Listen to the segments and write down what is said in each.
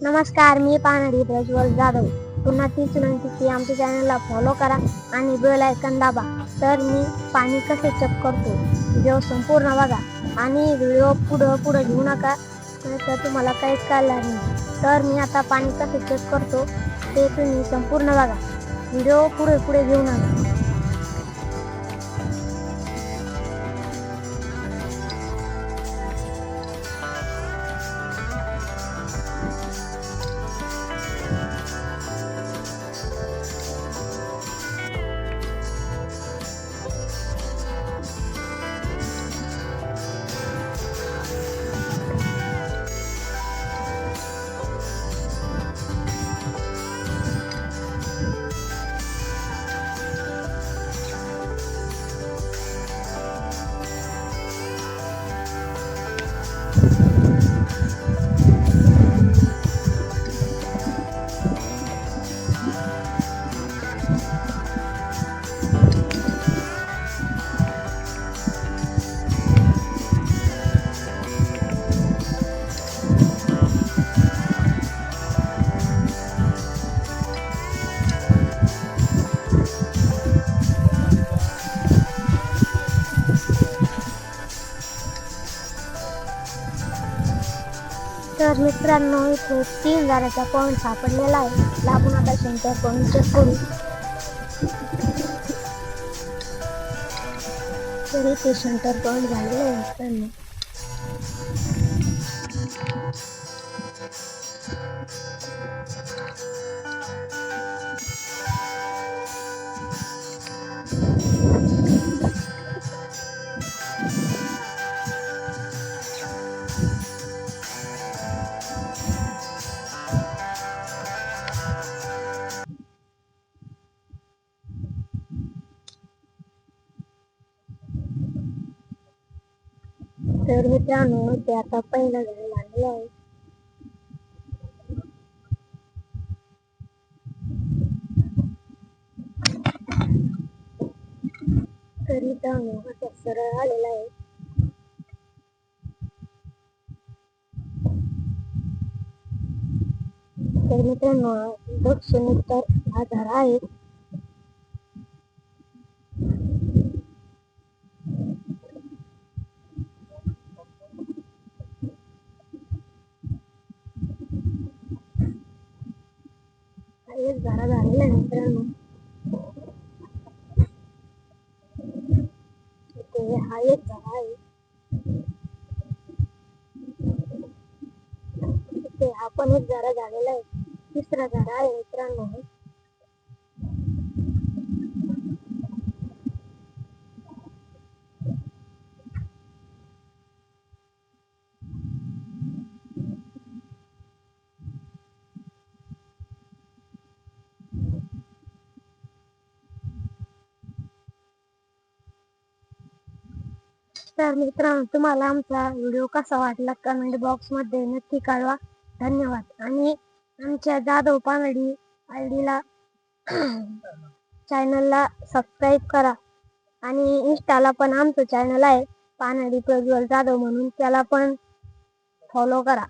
नमस्कार, मी पानडी प्रज्वल जाधव. पुन्हा तीच विनंती की आमच्या चॅनलला फॉलो करा आणि बेल आयकॉन दाबा. तर मी पाणी कसे चेक करतो व्हिडिओ संपूर्ण बघा आणि व्हिडिओ पुढं घेऊ नका, तर तुम्हाला काहीच कळणार नाही. तर मी आता पाणी कसे चेक करतो ते तुम्ही संपूर्ण बघा, व्हिडिओ पुढे घेऊ नका. तर मित्रांनो, इथे 3,000चा पॉईंट सापडलेला आहे. आपण आता सेंटर पॉईंट चेक करू. तर इथे सेंटर पॉईंट झालेलं आहे मित्रांनो. तर मित्रांनो, ते आता पहिलं झालेलं आहे. तर मित्रांनो, आता सरळ आलेला आहे. तर मित्रांनो, दक्षिण उत्तर हा धरा आहे. एक धरा झालेला आहे मित्रांनो. इथे हा एक धरा आहे. इथे हा पण एक धरा झालेला आहे. तिसरा धरा आहे मित्रांनो. तर मित्रांनो, तुम्हाला आमचा व्हिडिओ कसा वाटला कमेंट बॉक्स मध्ये नक्की कळवा. धन्यवाद. आणि आमच्या जाधव पानडी आयडीला चॅनलला सबस्क्राईब करा आणि इंस्टाला पण आमचं चॅनल आहे पानडी प्रज्वल जाधव म्हणून, त्याला पण फॉलो करा.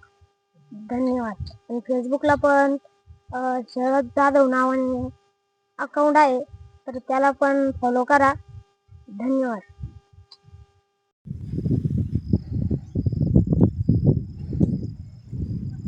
धन्यवाद. आणि फेसबुकला पण शरद जाधव नावाने अकाउंट आहे, तर त्याला पण फॉलो करा. धन्यवाद.